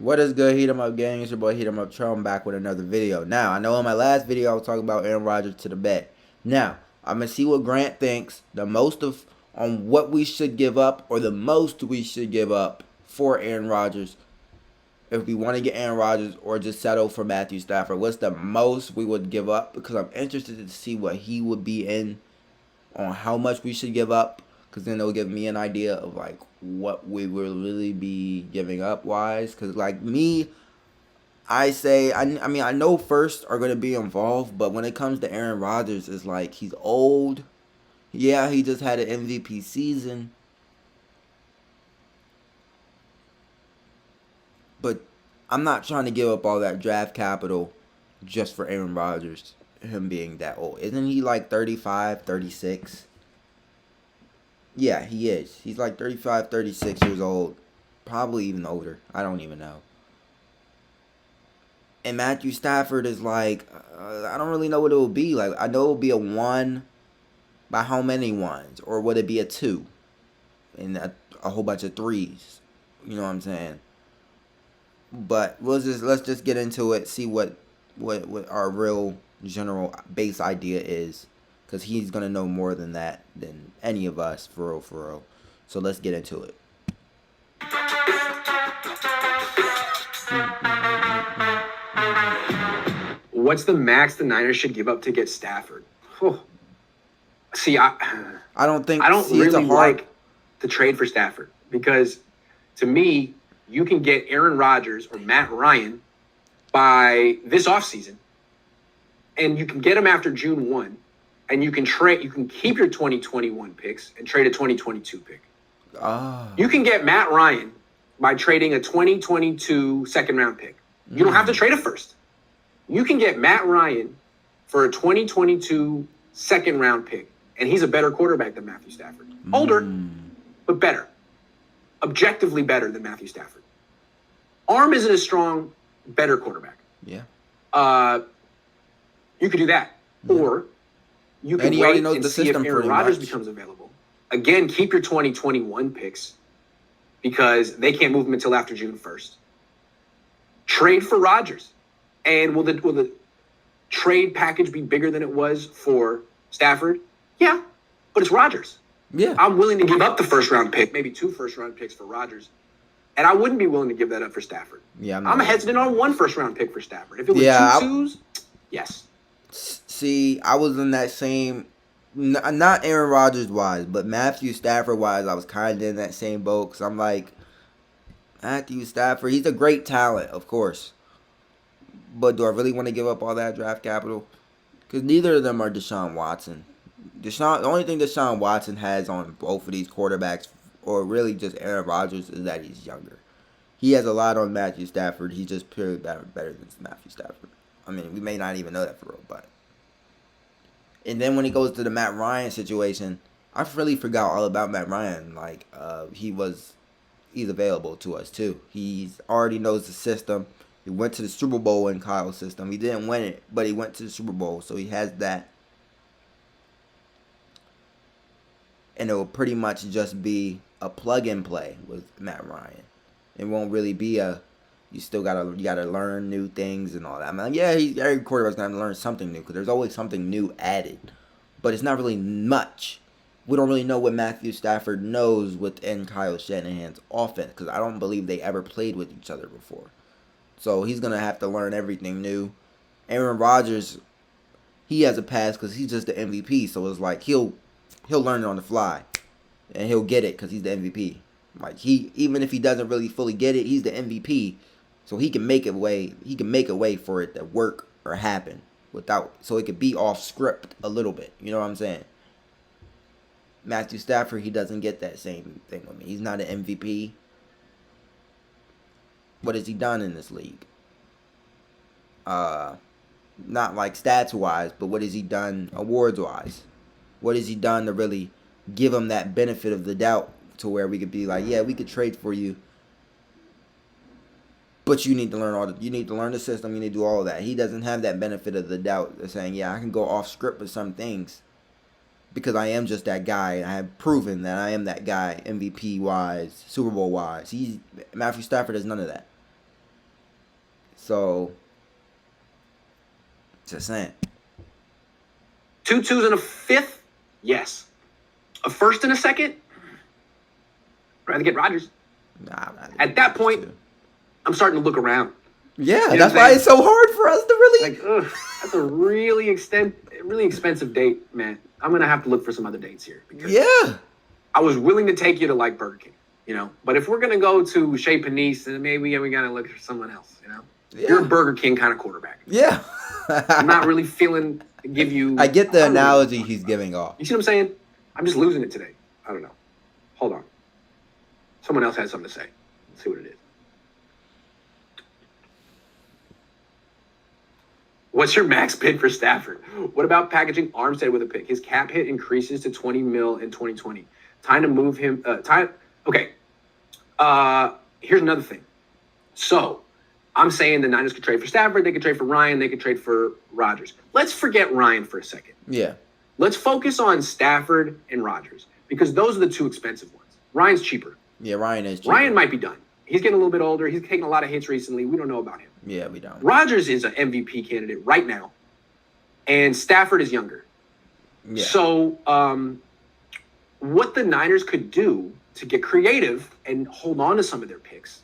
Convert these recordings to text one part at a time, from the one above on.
What is good, Heat 'em Up gang? It's your boy Heat 'em Up Tro. I'm back with another video. Now, I know in my last video I was talking about Aaron Rodgers to the bet. Now, I'm gonna see what Grant thinks the most of on what we should give up or the most we should give up for Aaron Rodgers. If we want to get Aaron Rodgers or just settle for Matthew Stafford, what's the most we would give up? Because I'm interested to see what he would be in on how much we should give up, because then it'll give me an idea of like what we will really be giving up wise. Because like me, I say I mean I know first are going to be involved, but when it comes to Aaron Rodgers, it's like he's old. Yeah, he just had an MVP season, but I'm not trying to give up all that draft capital just for Aaron Rodgers, him being that old. Isn't he like 35, 36? Yeah, he is. He's like 35, 36 years old. Probably even older. I don't even know. And Matthew Stafford is like, I don't really know what it will be. Like, I know it will be a 1 by how many ones? Or would it be a 2? And a whole bunch of 3s. You know what I'm saying? But let's just get into it, see what our real general base idea is. Because he's going to know more than that than any of us, for real, for real. So let's get into it. What's the max the Niners should give up to get Stafford? Oh. See, I don't really like the trade for Stafford, because to me, you can get Aaron Rodgers or Matt Ryan by this offseason, and you can get him after June 1, and you can keep your 2021 picks and trade a 2022 pick. You can get Matt Ryan by trading a 2022 second round pick. You don't have to trade a first. You can get Matt Ryan for a 2022 second round pick, and he's a better quarterback than Matthew Stafford. Older, but better. Objectively better than Matthew Stafford. Arm isn't as strong, better quarterback. Yeah. You could do that. Yeah. Or you can wait and see if Aaron Rodgers becomes available. Again, keep your 2021 picks because they can't move them until after June 1st. Trade for Rodgers. And will the trade package be bigger than it was for Stafford? Yeah, but it's Rodgers. Yeah. I'm willing to give up the first round pick, maybe 2 first round picks for Rodgers. And I wouldn't be willing to give that up for Stafford. Yeah, I'm hesitant on 1 first round pick for Stafford. If it was 2 twos, yes. See, I was in that same, not Aaron Rodgers wise, but Matthew Stafford wise, I was kind of in that same boat. Because I'm like, Matthew Stafford, he's a great talent, of course. But do I really want to give up all that draft capital? Because neither of them are Deshaun Watson. The only thing Deshaun Watson has on both of these quarterbacks, or really just Aaron Rodgers, is that he's younger. He has a lot on Matthew Stafford. He's just purely better than Matthew Stafford. I mean, we may not even know that for real, but. And then when he goes to the Matt Ryan situation, I really forgot all about Matt Ryan. Like, he's available to us too. He already knows the system. He went to the Super Bowl in Kyle's system. He didn't win it, but he went to the Super Bowl, so he has that. And it will pretty much just be a plug and play with Matt Ryan. It won't really be you gotta learn new things and all that. I mean, yeah, every quarterback's gonna have to learn something new because there's always something new added, but it's not really much. We don't really know what Matthew Stafford knows within Kyle Shanahan's offense because I don't believe they ever played with each other before. So he's going to have to learn everything new. Aaron Rodgers, he has a pass because he's just the MVP. So it's like he'll learn it on the fly. And he'll get it because he's the MVP. Like even if he doesn't really fully get it, he's the MVP. So he can make a way for it to work or happen so it could be off script a little bit. You know what I'm saying? Matthew Stafford, he doesn't get that same thing with me. He's not an MVP. What has he done in this league? Not like stats-wise, but what has he done awards-wise? What has he done to really give him that benefit of the doubt to where we could be like, yeah, we could trade for you, but you need to learn you need to learn the system, you need to do all of that. He doesn't have that benefit of the doubt of saying, yeah, I can go off script with some things because I am just that guy. And I have proven that I am that guy, MVP-wise, Super Bowl-wise. Matthew Stafford has none of that. So, just saying. 2 2s and a fifth? Yes. A first and a second? I'd rather get Rodgers. Nah, at that point, I'm starting to look around. Yeah, that's why it's so hard for us to really. Like, that's a really expensive date, man. I'm gonna have to look for some other dates here. Yeah. I was willing to take you to like Burger King, but if we're gonna go to Chez Panisse, then maybe we gotta look for someone else, Yeah. You're a Burger King kind of quarterback. Yeah. I'm not really feeling to give you. I get the analogy he's giving off. You see what I'm saying? I'm just losing it today. I don't know. Hold on. Someone else has something to say. Let's see what it is. What's your max bid for Stafford? What about packaging Armstead with a pick? His cap hit increases to $20 million in 2020. Time to move him. Okay. Here's another thing. So, I'm saying the Niners could trade for Stafford. They could trade for Ryan. They could trade for Rodgers. Let's forget Ryan for a second. Yeah. Let's focus on Stafford and Rodgers because those are the two expensive ones. Ryan's cheaper. Yeah, Ryan is cheaper. Ryan might be done. He's getting a little bit older. He's taken a lot of hits recently. We don't know about him. Yeah, we don't. Rodgers is an MVP candidate right now, and Stafford is younger. Yeah. So, what the Niners could do to get creative and hold on to some of their picks,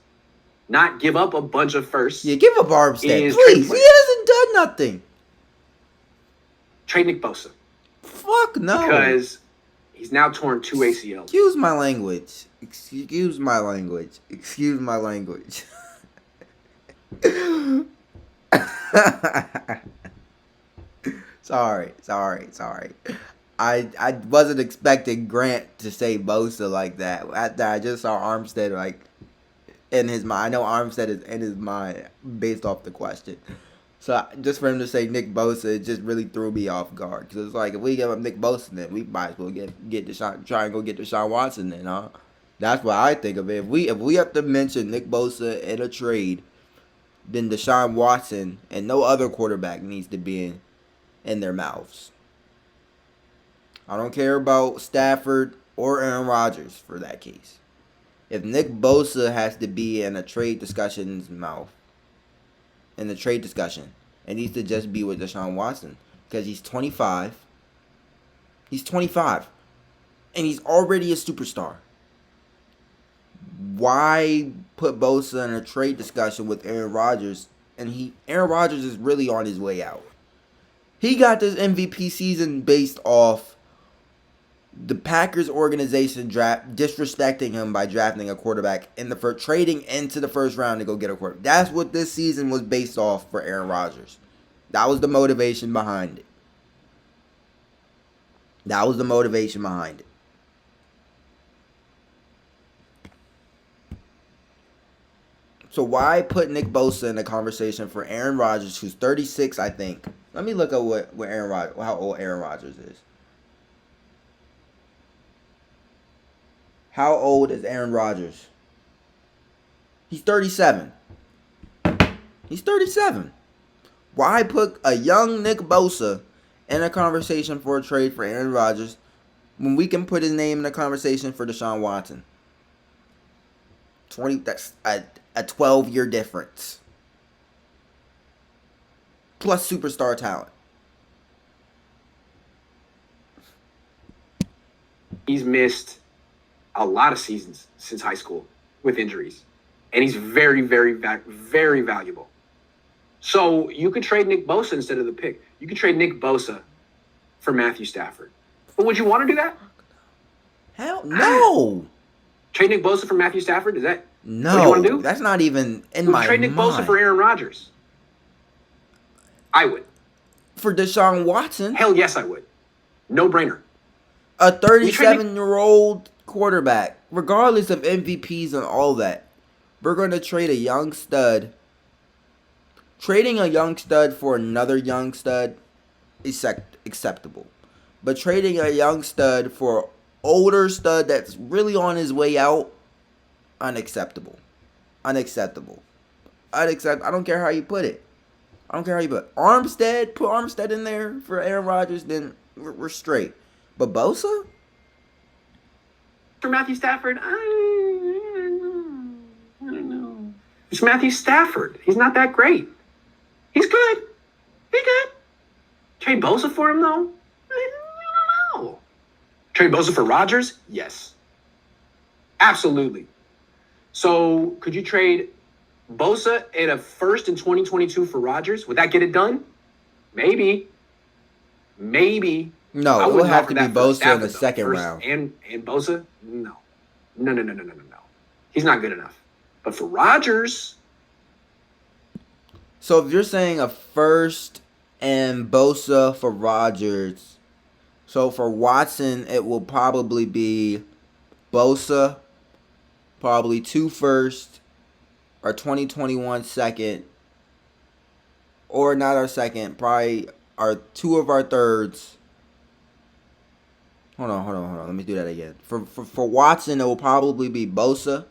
not give up a bunch of firsts. Yeah, give up Armstead, please. He hasn't done nothing. Trade Nick Bosa. Fuck no. Because he's now torn 2 ACLs. Excuse my language. Excuse my language. Excuse my language. Sorry. I wasn't expecting Grant to say Bosa like that. I just saw Armstead like in his mind. I know Armstead is in his mind based off the question. So just for him to say Nick Bosa, it just really threw me off guard. Because it's like, if we give up Nick Bosa, then we might as well get Deshaun, try and go get Deshaun Watson then, huh? That's what I think of it. If we have to mention Nick Bosa in a trade, then Deshaun Watson and no other quarterback needs to be in their mouths. I don't care about Stafford or Aaron Rodgers for that case. If Nick Bosa has to be in a trade discussion's mouth, in the trade discussion, it needs to just be with Deshaun Watson because he's 25. He's 25, and he's already a superstar. Why put Bosa in a trade discussion with Aaron Rodgers? And Aaron Rodgers is really on his way out. He got this MVP season based off the Packers organization disrespecting him by drafting a quarterback in the first, trading into the first round to go get a quarterback. That's what this season was based off for Aaron Rodgers. That was the motivation behind it. So why put Nick Bosa in the conversation for Aaron Rodgers, who's 36, I think. Let me look at how old Aaron Rodgers is. How old is Aaron Rodgers? He's 37. He's 37. Why put a young Nick Bosa in a conversation for a trade for Aaron Rodgers when we can put his name in a conversation for Deshaun Watson? That's a 12-year difference. Plus superstar talent. He's missed a lot of seasons since high school with injuries. And he's very, very, very valuable. So you could trade Nick Bosa instead of the pick. You could trade Nick Bosa for Matthew Stafford. But would you want to do that? Hell no. Trade Nick Bosa for Matthew Stafford? Is that no? What you want to do? That's not even in my mind. Trade Nick Bosa for Aaron Rodgers. I would. For Deshaun Watson? Hell yes, I would. No brainer. A 37-year-old quarterback, regardless of MVPs and all that, we're going to trade a young stud. Trading a young stud for another young stud is acceptable. But trading a young stud for an older stud that's really on his way out, unacceptable. I don't care how you put it. Armstead, put Armstead in there for Aaron Rodgers, then we're straight. But Bosa? For Matthew Stafford, I don't know. It's Matthew Stafford. He's not that great. He's good. He's good. Trade Bosa for him, though? I don't know. Trade Bosa for Rodgers? Yes. Absolutely. So could you trade Bosa and a first in 2022 for Rodgers? Would that get it done? Maybe. Maybe. No, it would have to be Bosa in the second round. And Bosa? No. No. He's not good enough. But for Rodgers. So if you're saying a first and Bosa for Rodgers, so for Watson it will probably be Bosa, probably 2 first, our 2021 second, or not our second, probably our 2 of our thirds. Hold on. Let me do that again. For Watson, it will probably be Bosa,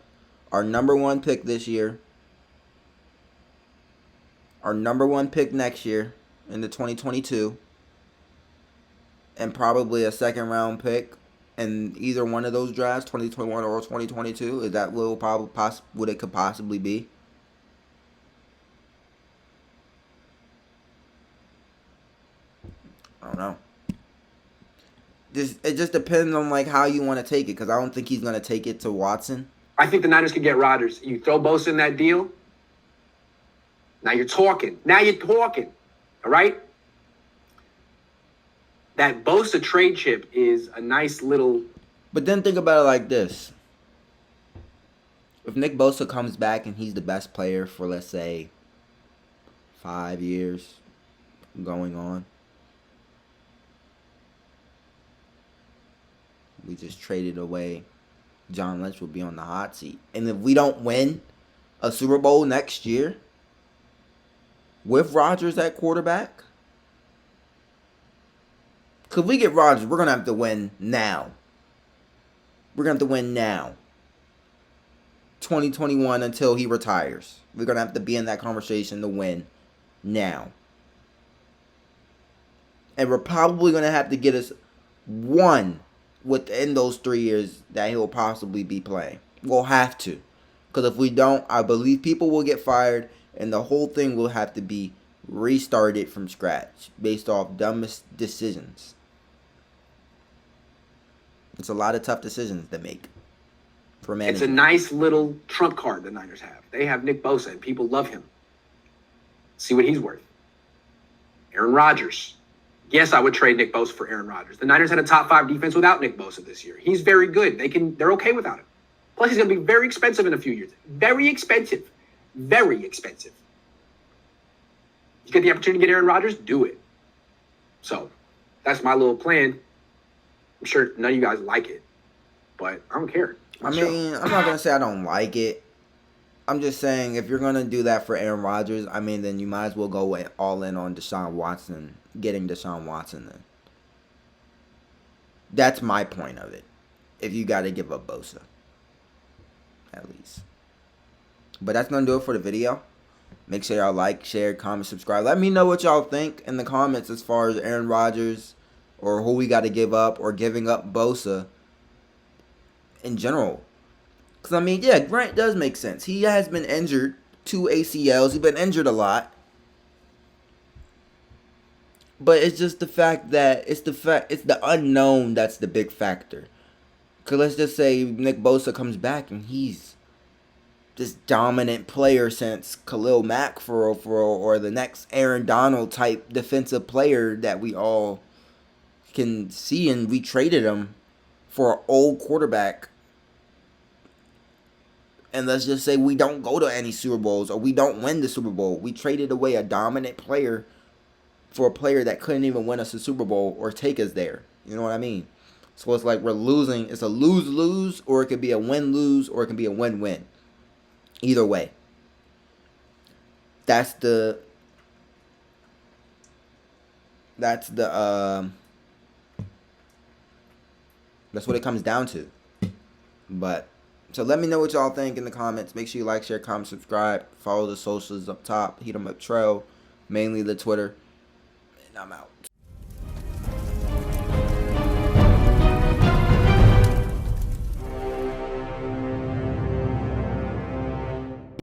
our number 1 pick this year, our number 1 pick next year in the 2022, and probably a second round pick in either one of those drafts, 2021 or 2022. Is that what it could possibly be? I don't know. It just depends on like how you want to take it, because I don't think he's going to take it to Watson. I think the Niners could get Rodgers. You throw Bosa in that deal. Now you're talking. All right? That Bosa trade chip is a nice little... But then think about it like this. If Nick Bosa comes back and he's the best player for, let's say, 5 years going on, we just traded away, John Lynch will be on the hot seat. And if we don't win a Super Bowl next year with Rodgers at quarterback, because we get Rodgers, we're going to have to win now. We're going to have to win now. 2021 until he retires. We're going to have to be in that conversation to win now. And we're probably going to have to get us one within those 3 years that he'll possibly be playing. We'll have to. Because if we don't, I believe people will get fired and the whole thing will have to be restarted from scratch based off dumbest decisions. It's a lot of tough decisions to make for management. It's a nice little trump card the Niners have. They have Nick Bosa and people love him. See what he's worth. Aaron Rodgers. Yes, I would trade Nick Bosa for Aaron Rodgers. The Niners had a top 5 defense without Nick Bosa this year. He's very good. They're okay without him. Plus, he's going to be very expensive in a few years. Very expensive. Very expensive. You get the opportunity to get Aaron Rodgers, do it. So, that's my little plan. I'm sure none of you guys like it, but I don't care. I'm not going to say I don't like it. I'm just saying if you're going to do that for Aaron Rodgers, then you might as well go all in on Deshaun Watson, getting Deshaun Watson then. That's my point of it. If you got to give up Bosa. At least. But that's going to do it for the video. Make sure y'all like, share, comment, subscribe. Let me know what y'all think in the comments as far as Aaron Rodgers or who we got to give up or giving up Bosa in general. Because, Grant does make sense. He has been injured, 2 ACLs. He's been injured a lot. But it's just the fact that it's the unknown that's the big factor. Because let's just say Nick Bosa comes back and he's this dominant player since Khalil Mack or the next Aaron Donald type defensive player that we all can see, and we traded him for an old quarterback. And let's just say we don't go to any Super Bowls or we don't win the Super Bowl. We traded away a dominant player for a player that couldn't even win us a Super Bowl or take us there. You know what I mean? So it's like we're losing. It's a lose-lose, or it could be a win-lose, or it can be a win-win. Either way. That's what it comes down to. But so let me know what y'all think in the comments. Make sure you like, share, comment, subscribe. Follow the socials up top. Hit them up trail. Mainly the Twitter. And I'm out.